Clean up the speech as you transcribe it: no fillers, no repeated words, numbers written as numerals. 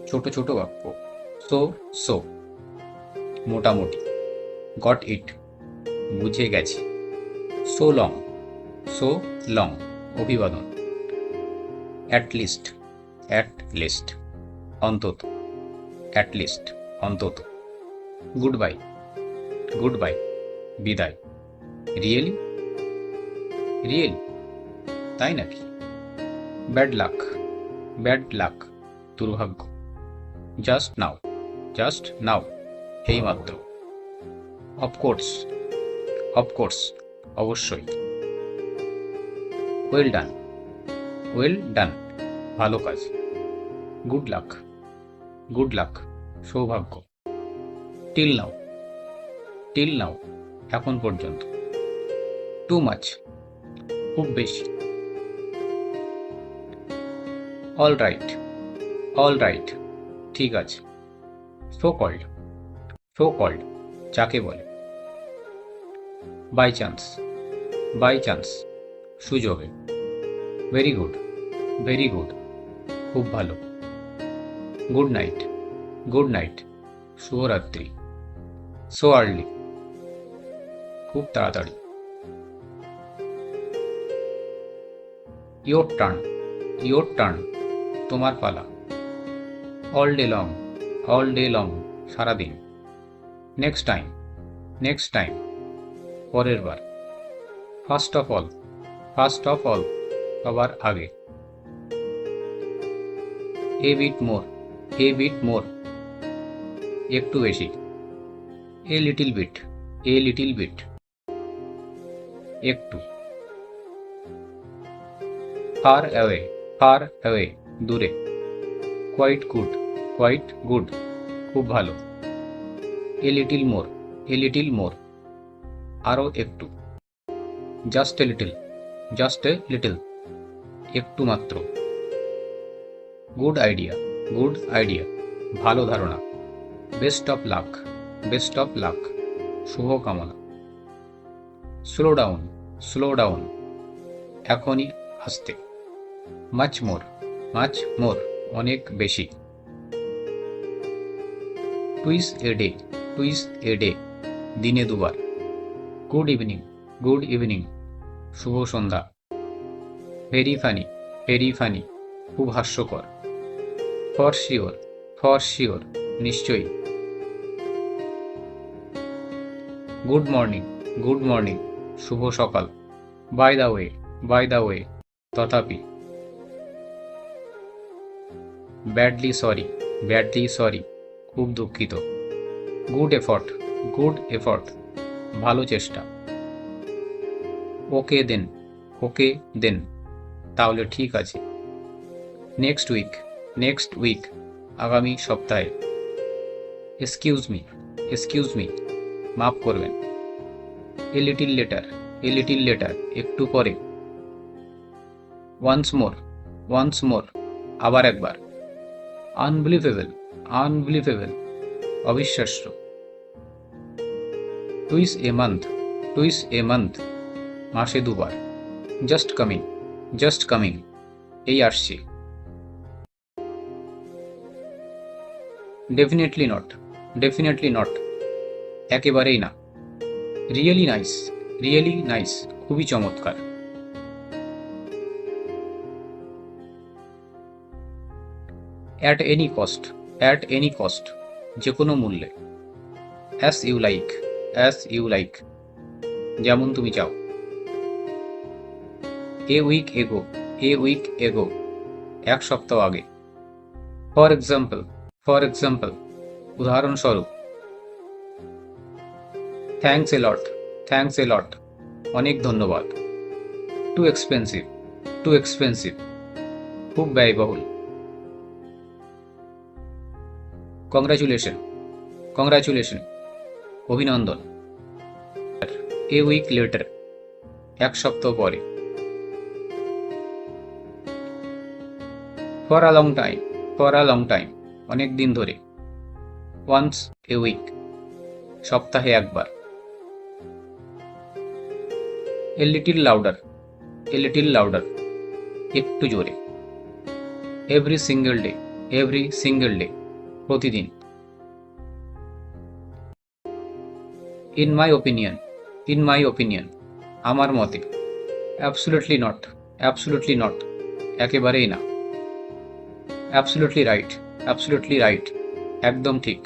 ছোট ছোট বাক্য। সো সো, মোটামুটি। গট ইট, বুঝে গেছি। সো লং, সো লং, অভিবাদন। অ্যাট লিস্ট, অ্যাট লিস্ট, অন্তত। অ্যাট লিস্ট, অন্তত। গুড বাই, গুড বাই, বিদায়। রিয়েলি, রিয়েলি, তাই নাকি? ব্যাড লাক, ব্যাড লাক, দুর্ভাগ্য। জাস্ট নাও, জাস্ট নাও, এইমাত্র। অফকোর্স, অফকোর্স, অবশ্যই। ওয়েল ডান, ওয়েল ডান, ভালো কাজ। গুড লাক, গুড লাক, সৌভাগ্য। টিল নাও, টিল নাও, এখন পর্যন্ত। টু মাচ, খুব বেশি। অল রাইট, অল রাইট, ঠিক আছে। সো কল্ড, সো কল্ড, যাকে বলে। বাই চান্স, বাই চান্স, সুযোগে। ভেরি গুড, ভেরি গুড, খুব ভালো। গুড নাইট, গুড নাইট, শুভরাত্রি। সো আর্লি, খুব তাড়াতাড়ি। ইয়োর টার্ন, ইয়োর টার্ন, তোমার পালা। All day long, all day long, সারাদিন। নেক্সট টাইম, নেক্সট টাইম, পরের বার। First of all, first of all, সবার আগে। এ বিট মোর, এ বিট মোর, একটু বেশি। A little bit, a little bit, একটু। ফার অ্যাওয়ে, ফার অ্যাওয়ে, দূরে। কোয়াইট গুড, কোয়াইট গুড, খুব ভালো। A little more, a little more, আরও একটু। Just a little, just a little, একটু মাত্র। গুড আইডিয়া, গুড আইডিয়া, ভালো ধারণা। Best of luck, best of luck, শুভকামনা। স্লো ডাউন, স্লো ডাউন, এখনই আসতে। মাচ মোর, মাচ মোর, অনেক বেশি। টুইস এ ডে, টুইস এ ডে, দিনে দুবার। গুড ইভিনিং, গুড ইভিনিং, শুভ সন্ধ্যা। ভেরি ফানি, ভেরি ফানি, খুব হাস্যকর। ফর শিওর, ফর শিওর, নিশ্চয়ই। গুড মর্নিং, গুড মর্নিং, শুভ সকাল। By the way, by the way, তথাপি। ব্যাডলি সরি, ব্যাডলি সরি, খুব দুঃখিত। গুড এফর্ট, গুড এফর্ট, ভালো চেষ্টা। ওকে দেন, ওকে দেন, তাহলে ঠিক আছে। নেক্সট উইক, নেক্সট উইক, আগামী সপ্তাহে। এক্সকিউজ মি, এক্সকিউজ মি, মাফ করবেন। A little letter, a little letter, একটু পরে। ওয়ান্স মোর, ওয়ান্স মোর, আবার একবার। আনবিলিভেবল, আনবিলিভেবল, অবিশ্বাস্য। টুইস এ মান্থ, টুইস এ মান্থ, মাসে দুবার। জাস্ট কামিং, জাস্ট কামিং, এই আসছি। ডেফিনেটলি নট, ডেফিনেটলি নট, একেবারেই না। রিয়েলি নাইস, রিয়েলি নাইস, খুবই চমৎকার। At any cost, at any cost, যে কোনো মূল্যে। As you like, as you like, যেমন তুমি চাও। এ উইক এগো, এ উইক এগো, এক সপ্তাহ আগে। ফর এক্সাম্পল, ফর এক্সাম্পল, উদাহরণস্বরূপ। Thanks a lot, thanks a lot, অনেক ধন্যবাদ। টু এক্সপেন্সিভ, টু এক্সপেন্সিভ, খুব ব্যয়বহুল। কংগ্রাচুলেশন, কংগ্রাচুলেশন, অভিনন্দন। এ উইক লেটার, এক সপ্তাহ পরে। For a long time, for a long time, অনেক দিন ধরে। ওয়ান্স এ উইক, সপ্তাহে একবার। A little louder, a little louder, একটু জোরে। Every single day, every single day, প্রতিদিন। In my opinion, in my opinion, আমার মতে। অ্যাবসুলুটলি নট, অ্যাবসুলুটলি নট, একেবারেই না। অ্যাবসুলুটলি রাইট, অ্যাবসুলুটলি রাইট, একদম ঠিক।